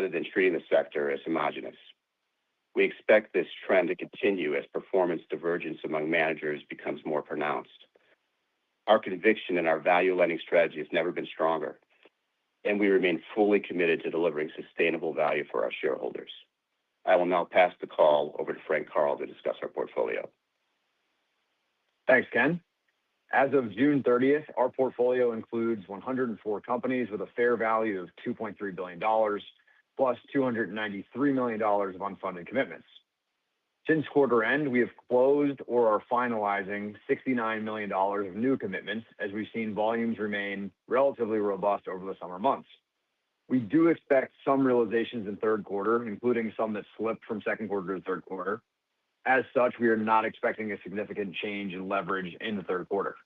rather than treating the sector as homogenous. We expect this trend to continue as performance divergence among managers becomes more pronounced. Our conviction in our value lending strategy has never been stronger, and we remain fully committed to delivering sustainable value for our shareholders. I will now pass the call over to Frank Karl to discuss our portfolio. Thanks, Ken. As of June 30th, our portfolio includes 104 companies with a fair value of $2.3 billion, plus $293 million of unfunded commitments. Since quarter end, we have closed or are finalizing $69 million of new commitments as we've seen volumes remain relatively robust over the summer months. We do expect some realizations in third quarter, including some that slipped from second quarter to third quarter. As such, we are not expecting a significant change in leverage in the third quarter.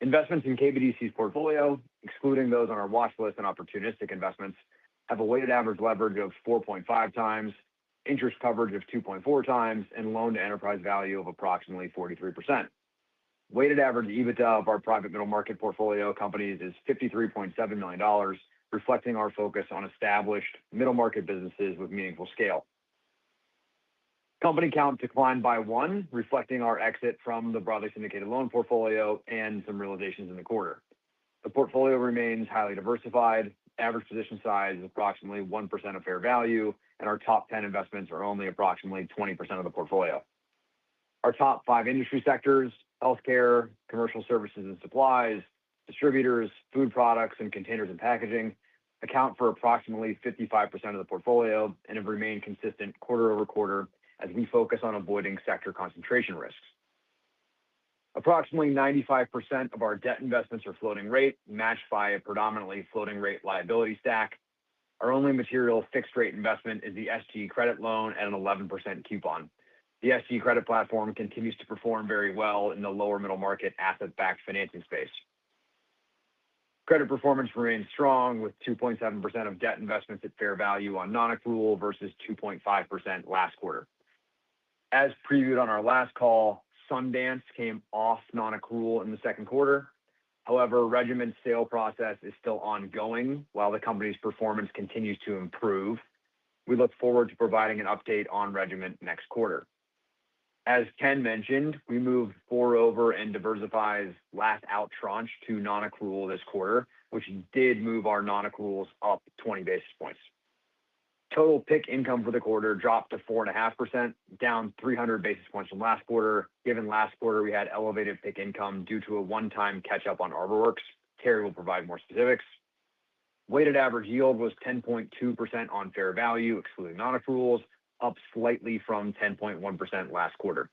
Investments in KBDC's portfolio, excluding those on our watch list and opportunistic investments, have a weighted average leverage of 4.5 times, interest coverage of 2.4 times, and loan to enterprise value of approximately 43%. Weighted average EBITDA of our private middle market portfolio companies is $53.7 million, reflecting our focus on established middle market businesses with meaningful scale. Company count declined by 1, reflecting our exit from the broadly syndicated loan portfolio and some realizations in the quarter. The portfolio remains highly diversified. Average position size is approximately 1% of fair value, and our top 10 investments are only approximately 20% of the portfolio. Our top 5 industry sectors, healthcare, commercial services and supplies, distributors, food products, and containers and packaging, account for approximately 55% of the portfolio and have remained consistent quarter over quarter as we focus on avoiding sector concentration risks. Approximately 95% of our debt investments are floating rate, matched by a predominantly floating rate liability stack. Our only material fixed rate investment is the SG credit loan at an 11% coupon. The SG credit platform continues to perform very well in the lower middle market asset-backed financing space. Credit performance remains strong with 2.7% of debt investments at fair value on non-accrual versus 2.5% last quarter. As previewed on our last call, Sundance came off non-accrual in the second quarter. However, Regiment's sale process is still ongoing while the company's performance continues to improve. We look forward to providing an update on Regiment next quarter. As Ken mentioned, we moved 4 Over and Diversify's last out tranche to non-accrual this quarter, which did move our non-accruals up 20 basis points. Total PIK income for the quarter dropped to 4.5%, down 300 basis points from last quarter. Given last quarter we had elevated PIK income due to a one-time catch-up on ArborWorks. Terry will provide more specifics. Weighted average yield was 10.2% on fair value, excluding non-accruals, up slightly from 10.1% last quarter.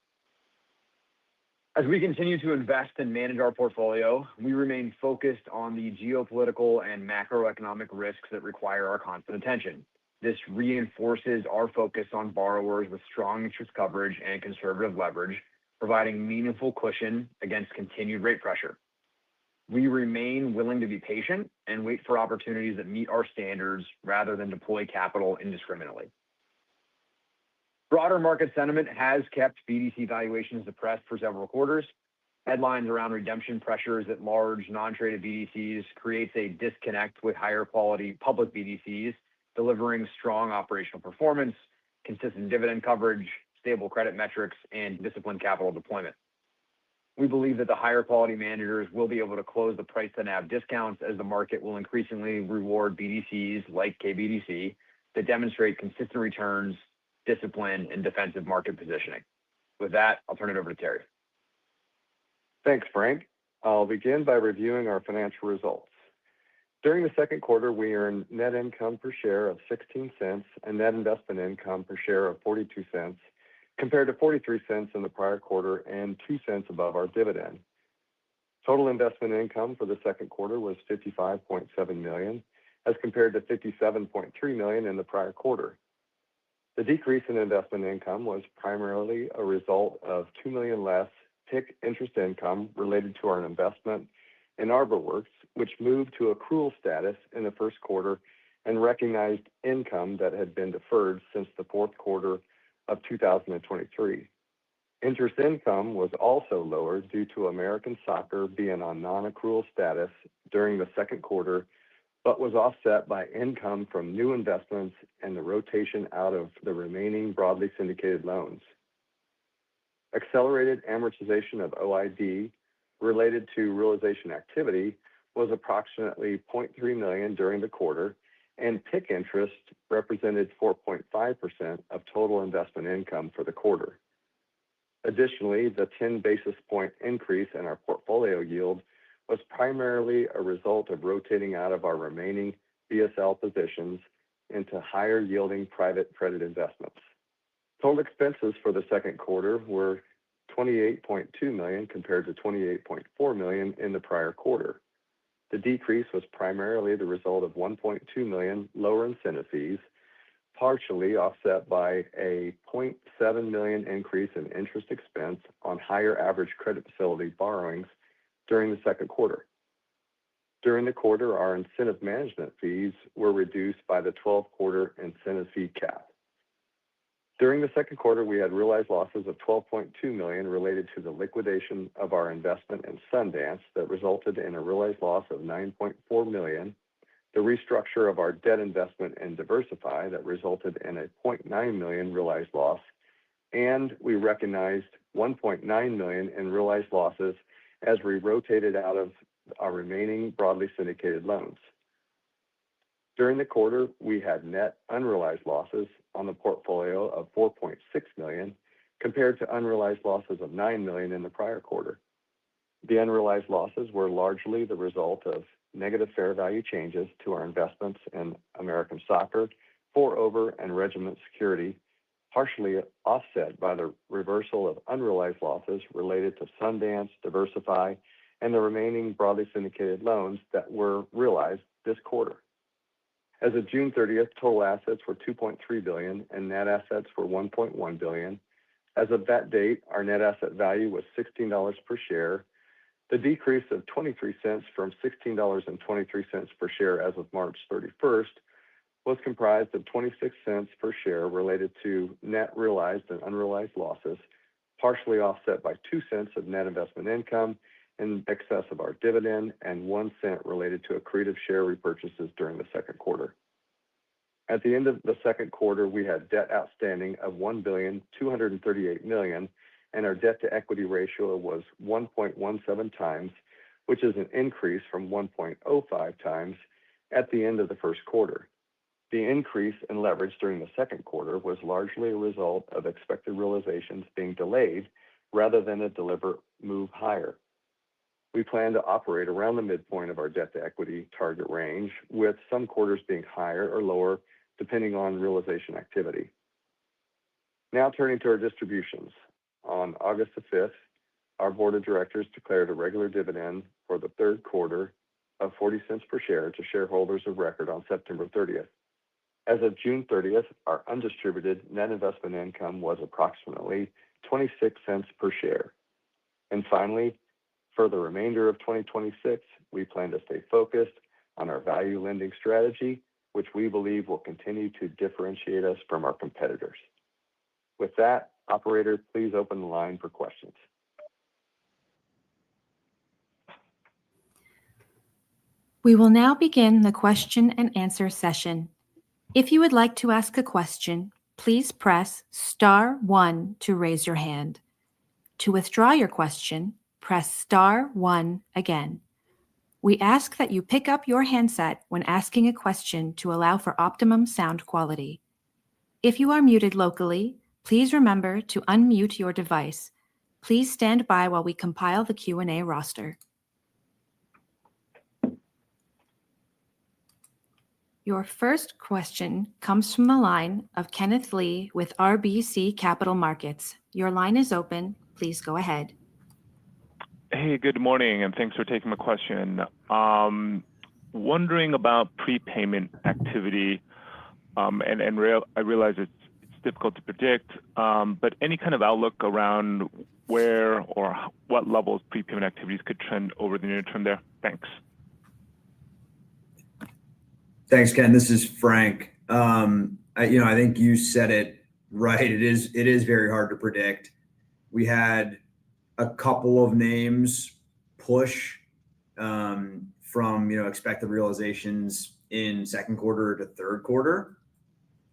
As we continue to invest and manage our portfolio, we remain focused on the geopolitical and macroeconomic risks that require our constant attention. This reinforces our focus on borrowers with strong interest coverage and conservative leverage, providing meaningful cushion against continued rate pressure. We remain willing to be patient and wait for opportunities that meet our standards rather than deploy capital indiscriminately. Broader market sentiment has kept BDC valuations depressed for several quarters. Headlines around redemption pressures at large non-traded BDCs creates a disconnect with higher quality public BDCs, delivering strong operational performance, consistent dividend coverage, stable credit metrics, and disciplined capital deployment. We believe that the higher quality managers will be able to close the price to NAV discounts as the market will increasingly reward BDCs like KBDC that demonstrate consistent returns, discipline, and defensive market positioning. With that, I'll turn it over to Terry. Thanks, Frank. I'll begin by reviewing our financial results. During the second quarter, we earned net income per share of 16 cents and net investment income per share of 42 cents, compared to 43 cents in the prior quarter and 2 cents above our dividend. Total investment income for the second quarter was $55.7 million, as compared to $57.3 million in the prior quarter. The decrease in investment income was primarily a result of $2 million less PIK interest income related to our investment in ArborWorks, which moved to accrual status in the first quarter and recognized income that had been deferred since the fourth quarter of 2023. Interest income was also lower due to American Soccer being on non-accrual status during the second quarter, but was offset by income from new investments and the rotation out of the remaining broadly syndicated loans. Accelerated amortization of OID related to realization activity was approximately $0.3 million during the quarter, and PIK interest represented 4.5% of total investment income for the quarter. Additionally, the 10 basis point increase in our portfolio yield was primarily a result of rotating out of our remaining BSL positions into higher yielding private credit investments. Total expenses for the second quarter were $28.2 million compared to $28.4 million in the prior quarter. The decrease was primarily the result of $1.2 million lower incentive fees, partially offset by a $0.7 million increase in interest expense on higher average credit facility borrowings during the second quarter. During the quarter, our incentive management fees were reduced by the 12-quarter incentive fee cap. During the second quarter, we had realized losses of $12.2 million related to the liquidation of our investment in Sundance that resulted in a realized loss of $9.4 million, the restructure of our debt investment in Diversify that resulted in a $0.9 million realized loss, and we recognized $1.9 million in realized losses as we rotated out of our remaining broadly syndicated loans. During the quarter, we had net unrealized losses on the portfolio of $4.6 million compared to unrealized losses of $9 million in the prior quarter. The unrealized losses were largely the result of negative fair value changes to our investments in American Soccer, 4over, and Regiment Security, partially offset by the reversal of unrealized losses related to Sundance, Diversify, and the remaining broadly syndicated loans that were realized this quarter. As of June 30th, total assets were $2.3 billion and net assets were $1.1 billion. As of that date, our net asset value was $16 per share. The decrease of 23 cents from $16.23 per share as of March 31st was comprised of 26 cents per share related to net realized and unrealized losses, partially offset by 2 cents of net investment income in excess of our dividend and 1 cent related to accretive share repurchases during the second quarter. At the end of the second quarter, we had debt outstanding of $1,238 million, and our debt-to-equity ratio was 1.17 times, which is an increase from 1.05 times at the end of the first quarter. The increase in leverage during the second quarter was largely a result of expected realizations being delayed rather than a deliberate move higher. We plan to operate around the midpoint of our debt-to-equity target range, with some quarters being higher or lower depending on realization activity. Now turning to our distributions. On August the 5th, our board of directors declared a regular dividend for the third quarter of 40 cents per share to shareholders of record on September 30th. As of June 30th, our undistributed net investment income was approximately 26 cents per share. And finally, for the remainder of 2026, we plan to stay focused on our value lending strategy, which we believe will continue to differentiate us from our competitors. With that, operator, please open the line for questions. We will now begin the question and answer session. If you would like to ask a question, please press *1 to raise your hand. To withdraw your question, press *1 again. We ask that you pick up your handset when asking a question to allow for optimum sound quality. If you are muted locally, please remember to unmute your device. Please stand by while we compile the Q&A roster. Your first question comes from the line of Kenneth Lee with RBC Capital Markets. Your line is open. Please go ahead. Hey, good morning, and thanks for taking my question. Wondering about prepayment activity, I realize it's difficult to predict, but any kind of outlook around where or what levels prepayment activities could trend over the near term there? Thanks. Thanks, Ken. This is Frank. I think you said it right. It is very hard to predict. We had a couple of names push from expected realizations in second quarter to third quarter.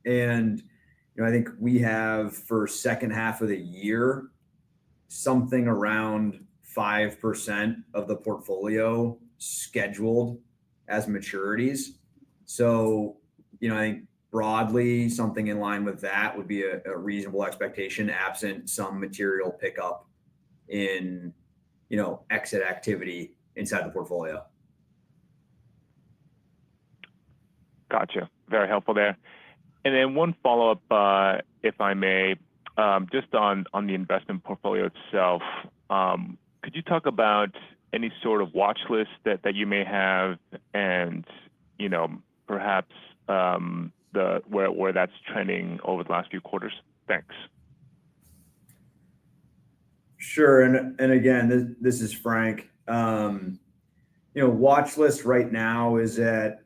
And, I think we have for second half of the year, something around 5% of the portfolio scheduled as maturities. So, I think broadly something in line with that would be a reasonable expectation absent some material pickup in, exit activity inside the portfolio. Gotcha. Very helpful there. And then one follow-up, if I may, just on the investment portfolio itself. Could you talk about any sort of watch list that you may have, and perhaps where that's trending over the last few quarters? Thanks. Sure. And again, this is Frank. Watch list right now is at,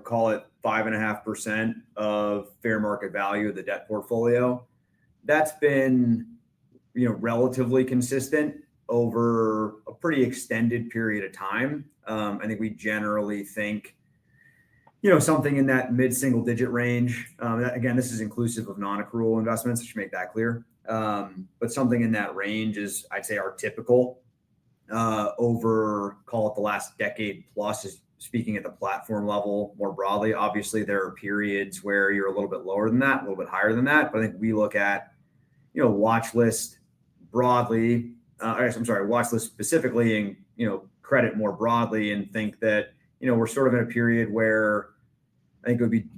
call it 5.5% of fair market value of the debt portfolio. That's been, relatively consistent over a pretty extended period of time. I think we generally think, something in that mid-single digit range. Again, this is inclusive of non-accrual investments. I should make that clear. But something in that range is, I'd say, our typical over, call it the last decade plus, is speaking at the platform level more broadly. Obviously, there are periods where you're a little bit lower than that, a little bit higher than that. But I think we look at, watch list broadly, watch list specifically, and, credit more broadly, and think that, we're sort of in a period where I think it would be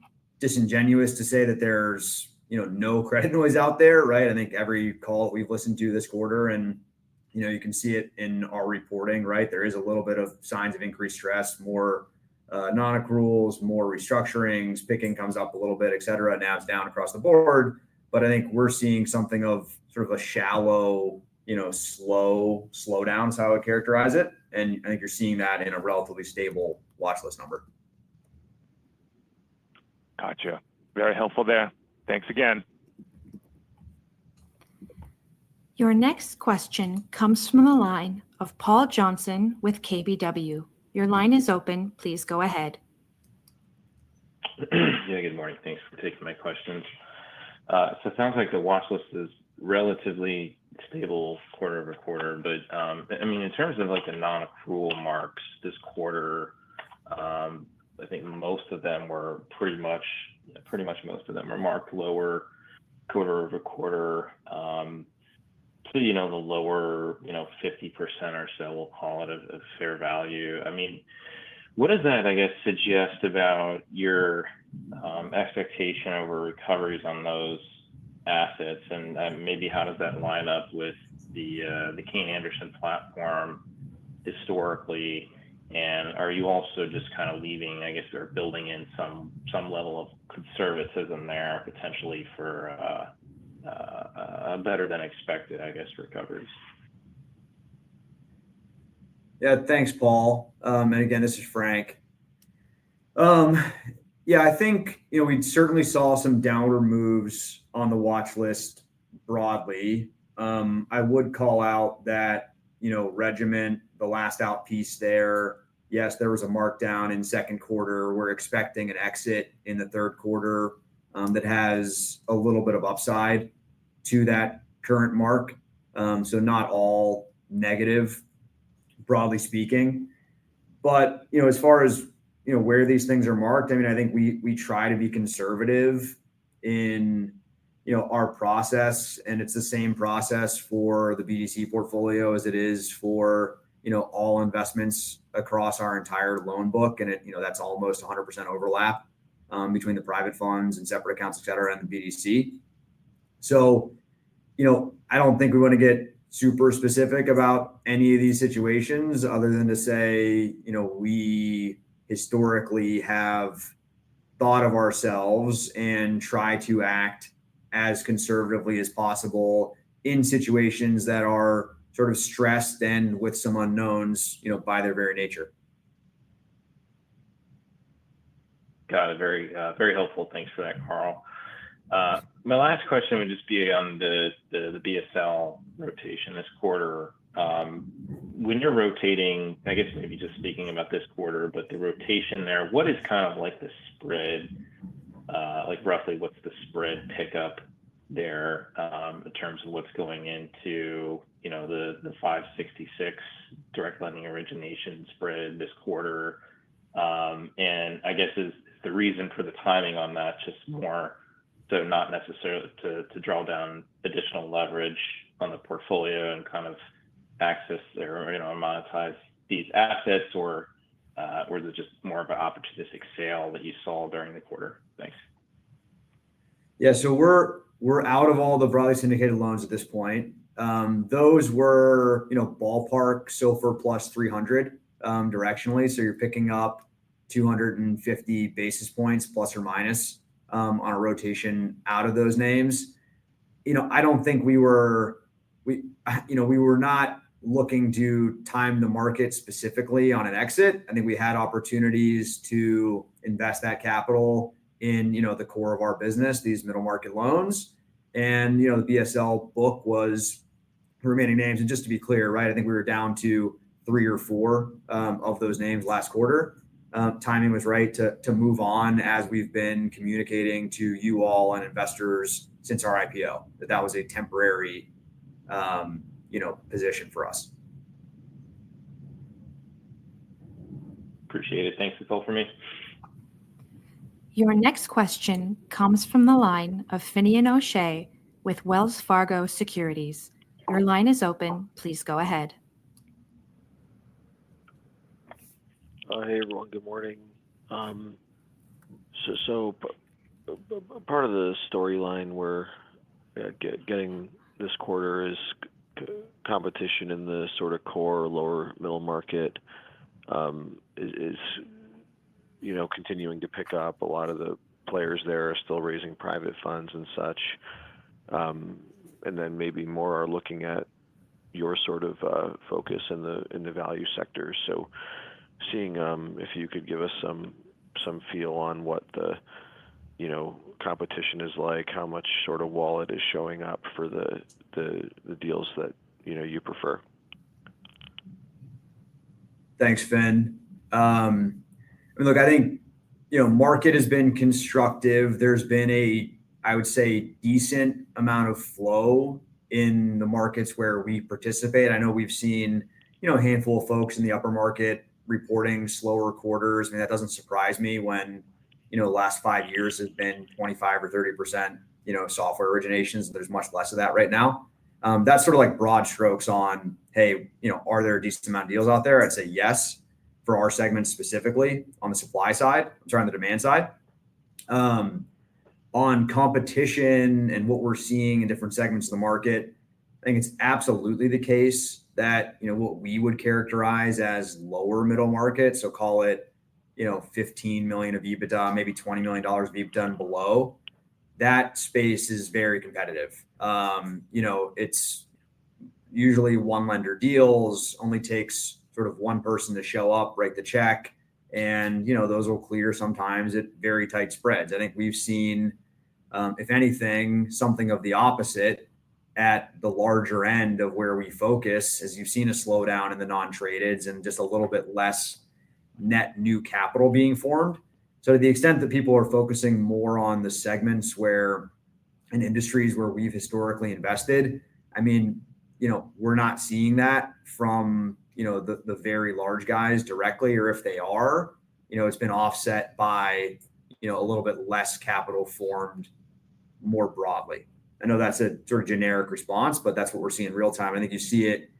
disingenuous to say that there's, no credit noise out there, right? I think every call that we've listened to this quarter, and, you can see it in our reporting, right? There is a little bit of signs of increased stress, more non-accruals, more restructurings, PIK comes up a little bit, et cetera. Now it's down across the board. But I think we're seeing something of sort of a shallow, slowdown is how I would characterize it. And I think you're seeing that in a relatively stable watch list number. Gotcha. Very helpful there. Thanks again. Your next question comes from the line of Paul Johnson with KBW. Your line is open. Please go ahead. Yeah, good morning. Thanks for taking my questions. So it sounds like the watch list is relatively stable quarter over quarter, but I mean, in terms of like the non-accrual marks this quarter, I think most of them were pretty much most of them were marked lower quarter over quarter. So, the lower, 50% or so, we'll call it, of fair value. I mean, what does that, I guess, suggest about your expectation over recoveries on those assets, and maybe how does that line up with the Kayne Anderson platform historically? And are you also just kind of leaving, I guess, or building in some level of conservatism there potentially for better than expected, I guess, recoveries? Yeah, thanks, Paul. And again, this is Frank. Yeah, I think, we certainly saw some downward moves on the watch list broadly. I would call out that, Regiment, the last out piece there, yes, there was a markdown in second quarter. We're expecting an exit in the third quarter that has a little bit of upside to that current mark. So not all negative, broadly speaking. But, as far as, where these things are marked, I mean, I think we try to be conservative in, our process, and it's the same process for the BDC portfolio as it is for, all investments across our entire loan book. And that's almost 100% overlap between the private funds and separate accounts, et cetera, and the BDC. So, I don't think we want to get super specific about any of these situations other than to say, we historically have thought of ourselves and try to act as conservatively as possible in situations that are sort of stressed and with some unknowns, by their very nature. Got it. Very, very helpful. Thanks for that, Carl. My last question would just be on the BSL rotation this quarter. When you're rotating, I guess maybe just speaking about this quarter, but the rotation there, what is kind of like the spread, like roughly what's the spread pickup there in terms of what's going into, the 566 direct lending origination spread this quarter? And I guess is the reason for the timing on that just more so not necessarily to draw down additional leverage on the portfolio and kind of access or monetize these assets, or is it just more of an opportunistic sale that you saw during the quarter? Thanks. Yeah, so we're out of all the broadly syndicated loans at this point. Those were ballpark SOFR plus 300 directionally, so you're picking up 250 basis points plus or minus on a rotation out of those names. I don't think we were not looking to time the market specifically on an exit. I think we had opportunities to invest that capital in the core of our business, these middle market loans, and the BSL book was the remaining names. And just to be clear, right, I think we were down to 3 or 4 of those names last quarter. Timing was right to move on, as we've been communicating to you all and investors since our IPO, that was a temporary position for us. Appreciate it. Thanks. That's all for me. Your next question comes from the line of Finian O'Shea with Wells Fargo Securities. Your line is open. Please go ahead. Hey, everyone. Good morning. So part of the storyline we're getting this quarter is competition in the sort of core lower middle market is continuing to pick up. A lot of the players there are still raising private funds and such, and then maybe more are looking at your sort of focus in the value sector. So seeing if you could give us some feel on what the competition is like, how much sort of wallet is showing up for the deals that you prefer. Thanks, Finn. Look, I think market has been constructive. There's been I would say, decent amount of flow in the markets where we participate. I know we've seen a handful of folks in the upper market reporting slower quarters. That doesn't surprise me when the last 5 years has been 25 or 30% software originations. There's much less of that right now. That's sort of like broad strokes on, hey, are there a decent amount of deals out there? I'd say yes, for our segment specifically on the supply side. On the demand side. On competition and what we're seeing in different segments of the market, I think it's absolutely the case that what we would characterize as lower middle market, so call it 15 million of EBITDA, maybe $20 million of EBITDA and below, that space is very competitive. It's usually one lender deals, only takes sort of one person to show up, write the check, and those will clear sometimes at very tight spreads. I think we've seen, if anything, something of the opposite at the larger end of where we focus, as you've seen a slowdown in the non-tradeds and just a little bit less net new capital being formed. So to the extent that people are focusing more on the segments where and industries where we've historically invested, we're not seeing that from the very large guys directly, or if they are, it's been offset by a little bit less capital formed more broadly. I know that's a sort of generic response, but that's what we're seeing real time. I think you see it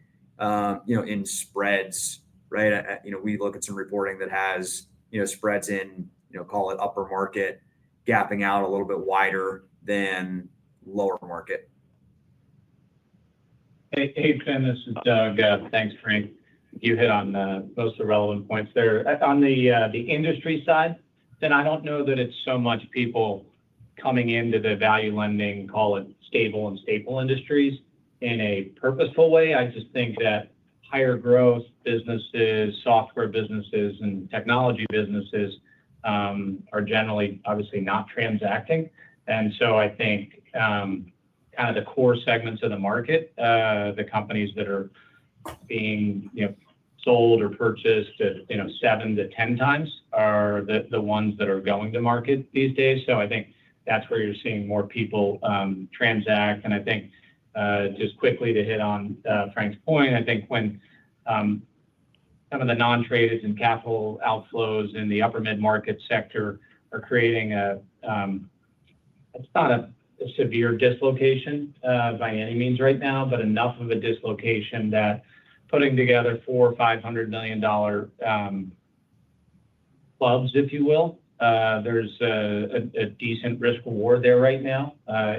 in spreads, right? We look at some reporting that has spreads in call it upper market gapping out a little bit wider than lower market. Hey, Finn, this is Doug. Thanks, Frank. You hit on most of the relevant points there. On the industry side, then I don't know that it's so much people coming into the value lending, call it stable and staple industries in a purposeful way. I just think that higher growth businesses, software businesses, and technology businesses are generally obviously not transacting. And so I think kind of the core segments of the market, the companies that are being sold or purchased at 7 to 10 times are the ones that are going to market these days. So I think that's where you're seeing more people transact. And I think just quickly to hit on Frank's point, I think when some of the non-traded and capital outflows in the upper mid-market sector are creating it's not a severe dislocation by any means right now, but enough of a dislocation that putting together $400 or $500 million clubs, if you will, there's a decent risk reward there right now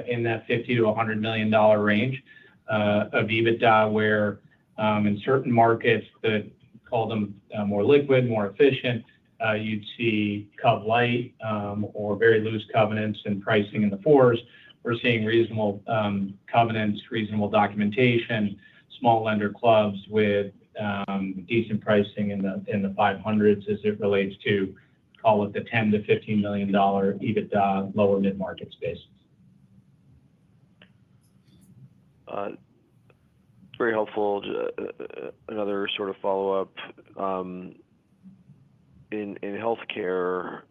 in that $50 to $100 million range of EBITDA, where in certain markets that call them more liquid, more efficient, you'd see Cov Light or very loose covenants and pricing in the fours. We're seeing reasonable covenants, reasonable documentation, small lender clubs with decent pricing in the 500s as it relates to, call it the $10 to $15 million EBITDA lower mid-market space. Very helpful. Another sort of follow-up. In healthcare,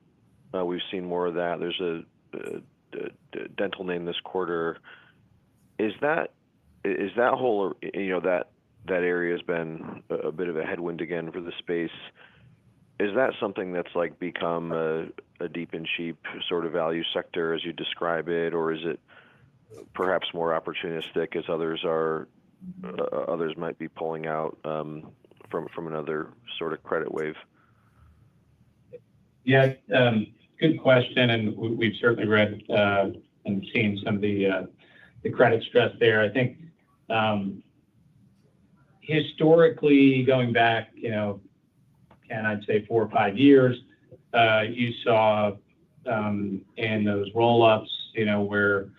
we've seen more of that. There's a dental name this quarter. Is that whole, that area has been a bit of a headwind again for the space? Is that something that's like become a deep and cheap sort of value sector as you describe it, or is it perhaps more opportunistic as others might be pulling out from another sort of credit wave? Yeah, good question, and we've certainly read and seen some of the credit stress there. I think historically, going back, I'd say 4 or 5 years, you saw in those roll-ups, where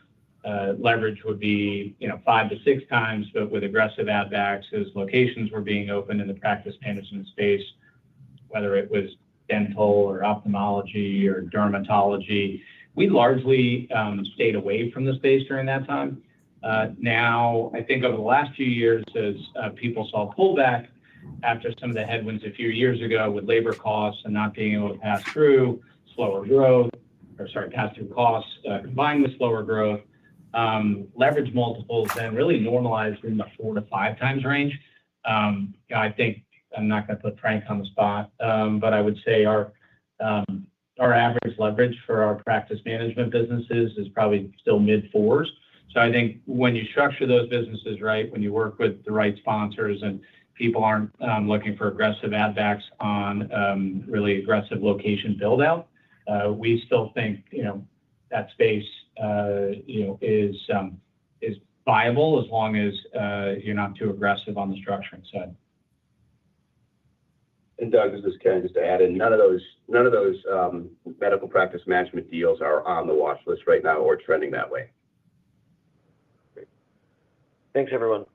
leverage would be 5 to 6 times, but with aggressive add-backs as locations were being opened in the practice management space, whether it was dental or ophthalmology or dermatology. We largely stayed away from the space during that time. Now, I think over the last few years, as people saw pullback after some of the headwinds a few years ago with labor costs and not being able to pass through costs combined with slower growth, leverage multiples then really normalized in the 4 to 5 times range. I think I'm not going to put Frank on the spot, but I would say our average leverage for our practice management businesses is probably still mid-4s. So I think when you structure those businesses right, when you work with the right sponsors and people aren't looking for aggressive add-backs on really aggressive location build-out, we still think that space is viable as long as you're not too aggressive on the structuring side. And Doug, this is Ken. Just to add in, none of those medical practice management deals are on the watch list right now or trending that way. Great. Thanks, everyone.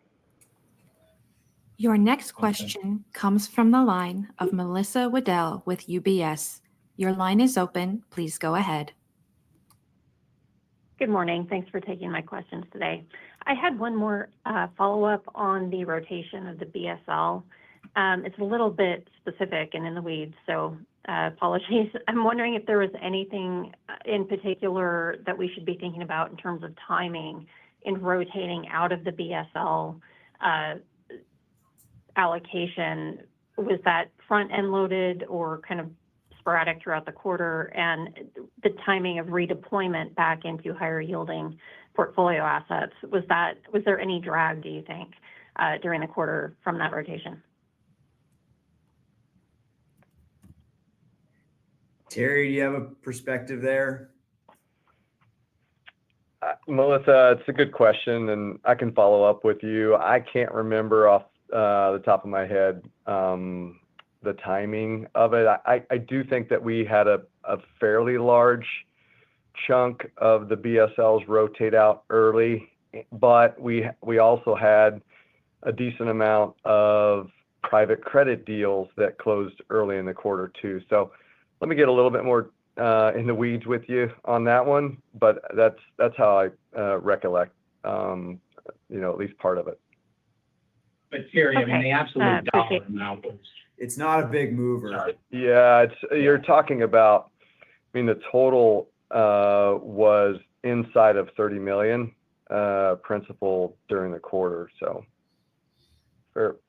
Your next question comes from the line of Melissa Waddell with UBS. Your line is open. Please go ahead. Good morning. Thanks for taking my questions today. I had one more follow-up on the rotation of the BSL. It's a little bit specific and in the weeds, so apologies. I'm wondering if there was anything in particular that we should be thinking about in terms of timing in rotating out of the BSL allocation. Was that front-end loaded or kind of sporadic throughout the quarter, and the timing of redeployment back into higher yielding portfolio assets? Was there any drag, do you think, during the quarter from that rotation? Terry, do you have a perspective there? Melissa, it's a good question, and I can follow up with you. I can't remember off the top of my head the timing of it. I do think that we had a fairly large chunk of the BSLs rotate out early, but we also had a decent amount of private credit deals that closed early in the quarter too. So let me get a little bit more in the weeds with you on that one, but that's how I recollect, at least part of it. But Terry, I mean, Okay. the absolute dollar Appreciate- amount was, It's not a big mover. Yeah, you're talking about, I mean, the total was inside of 30 million principal during the quarter, so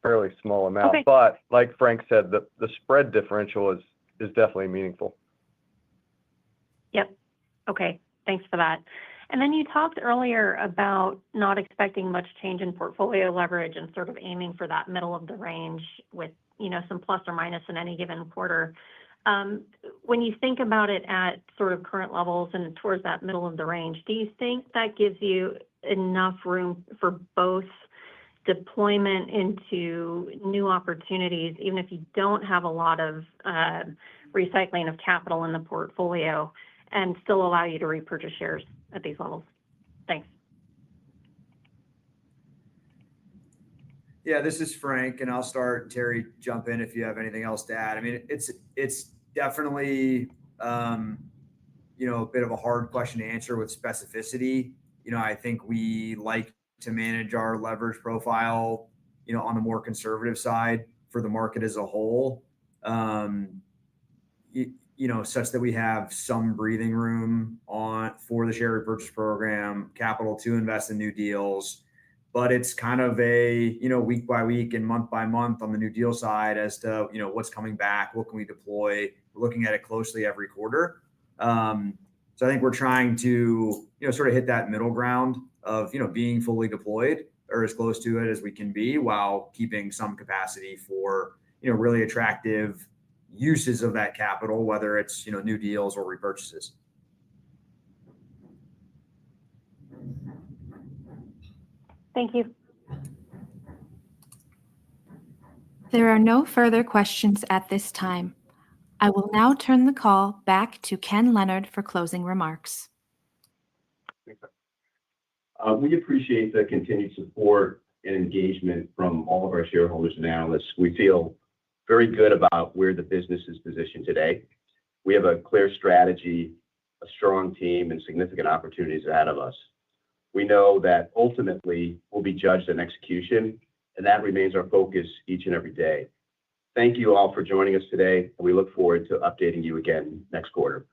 fairly small amount. Okay. But like Frank said, the spread differential is definitely meaningful. Yep. Okay. Thanks for that. And then you talked earlier about not expecting much change in portfolio leverage and sort of aiming for that middle of the range with, some plus or minus in any given quarter. When you think about it at sort of current levels and towards that middle of the range, do you think that gives you enough room for both deployment into new opportunities, even if you don't have a lot of recycling of capital in the portfolio, and still allow you to repurchase shares at these levels? Thanks. Yeah, this is Frank, and I'll start. Terry, jump in if you have anything else to add. I mean, it's definitely a bit of a hard question to answer with specificity. I think we like to manage our leverage profile, on the more conservative side for the market as a whole, such that we have some breathing room for the share repurchase program, capital to invest in new deals. But it's kind of a, week by week and month by month on the new deal side as to, what's coming back, what can we deploy? We're looking at it closely every quarter. So I think we're trying to, sort of hit that middle ground of, being fully deployed or as close to it as we can be while keeping some capacity for, really attractive uses of that capital, whether it's, new deals or repurchases. Thank you. There are no further questions at this time. I will now turn the call back to Ken Leonard for closing remarks. We appreciate the continued support and engagement from all of our shareholders and analysts. We feel very good about where the business is positioned today. We have a clear strategy, a strong team, and significant opportunities ahead of us. We know that ultimately we'll be judged on execution, and that remains our focus each and every day. Thank you all for joining us today, and we look forward to updating you again next quarter.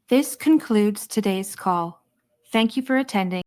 This concludes today's call. Thank you for attending.